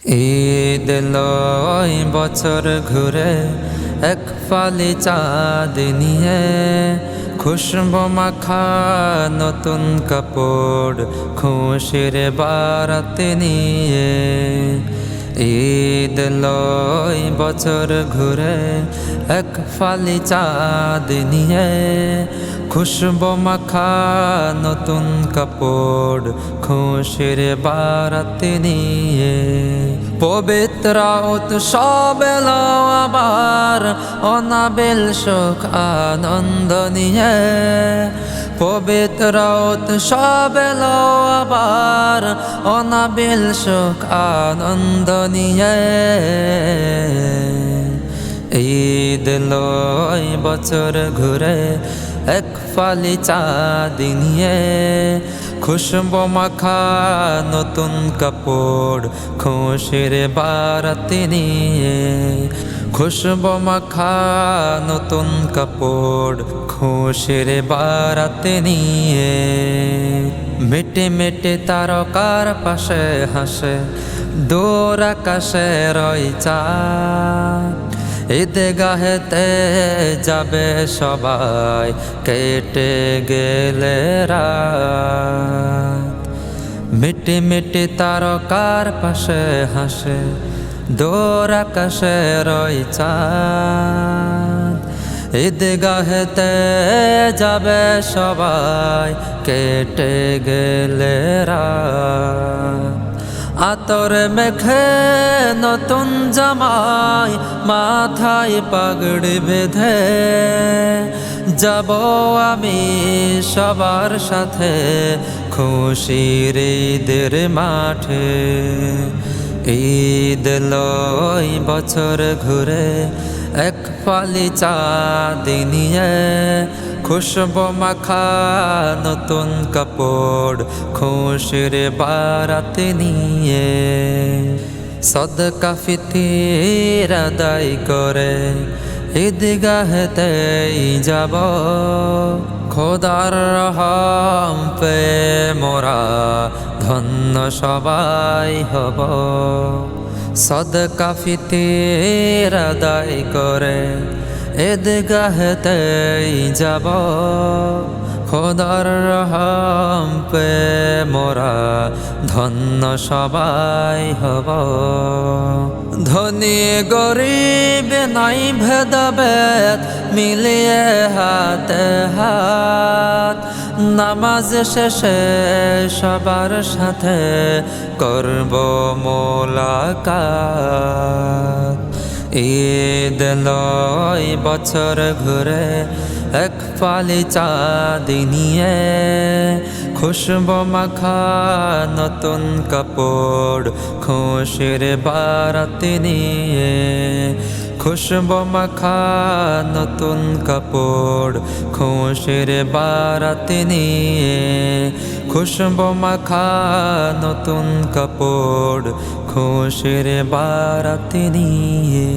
ঈদ লয় বছর ঘুরে এক ফালি চাঁদ নিয়ে, খুশবু মাখা নতুন কাপড় খুশির বারাত নিয়ে। ঈদ লয় বছর ঘুরে এক ফালি চাঁদ নিয়ে, খুশবু মাখা নতুন কাপড় খুশির বারাত নিয়ে। পবিত্র উৎসব এলো আবার অনাবিল সুখ আনন্দ নিয়ে। পবিত্র উৎসব এলো আবার অনাবিল সুখ আনন্দ নিয়ে। ঈদ লয় বছর ঘুরে এক ফালি চাঁদ নিয়ে, খুশবু মাখা নতুন কাপড় খুশির বারাত নিয়ে। খুশবু মাখা নতুন কাপড় খুশির বারাত নিয়ে। মিটে মিটে তারকার পাশে হাসে দূর আকাশে রয় চাঁদ। ঈদগাহেতে যাবে সবাই কেটে গেলে রাত। মিটে মিটে তারকার পাশে হাসে দূর আকাশে রয় চাঁদ। ঈদগাহেতে যাবে সবাই কেটে গেলে রাত। আতর মেখে নতুন জামাই মাথায় পাগড়ি বেঁধে, যাব আমি সবার সাথে খুশির ঈদের মাঠে। ঈদ লয় বছর ঘুরে এক ফালি চাঁদ নিয়ে, খুশবু মাখা নতুন কাপড় খুশির বারাত নিয়ে। সদকা ফিতির আদায় করে ঈদগাহেতেই যাব, খোদার রহম পে মোরা ধন্য সবাই হব। সদকা ফিতির আদায় করে ঈদগাহেতেই যাব, খোদার রহম পে মোরা ধন্য সবাই হব। ধনী গরিব নাই ভেদাভেদ মিলিয়ে হাতে হাত, নামাজ শেষে সবার সাথে করব মোলাকাত। ঈদ লয় বছর ঘুরে এক ফালি চাঁদ নিয়ে, খুশবু মাখা নতুন কাপড় খুশির বারাত নিয়ে। খুশবু মাখা নতুন কাপড় খুশির বারাত নিয়ে। খুশবু মাখা নতুন কাপড় খুশির বারাত নিয়ে।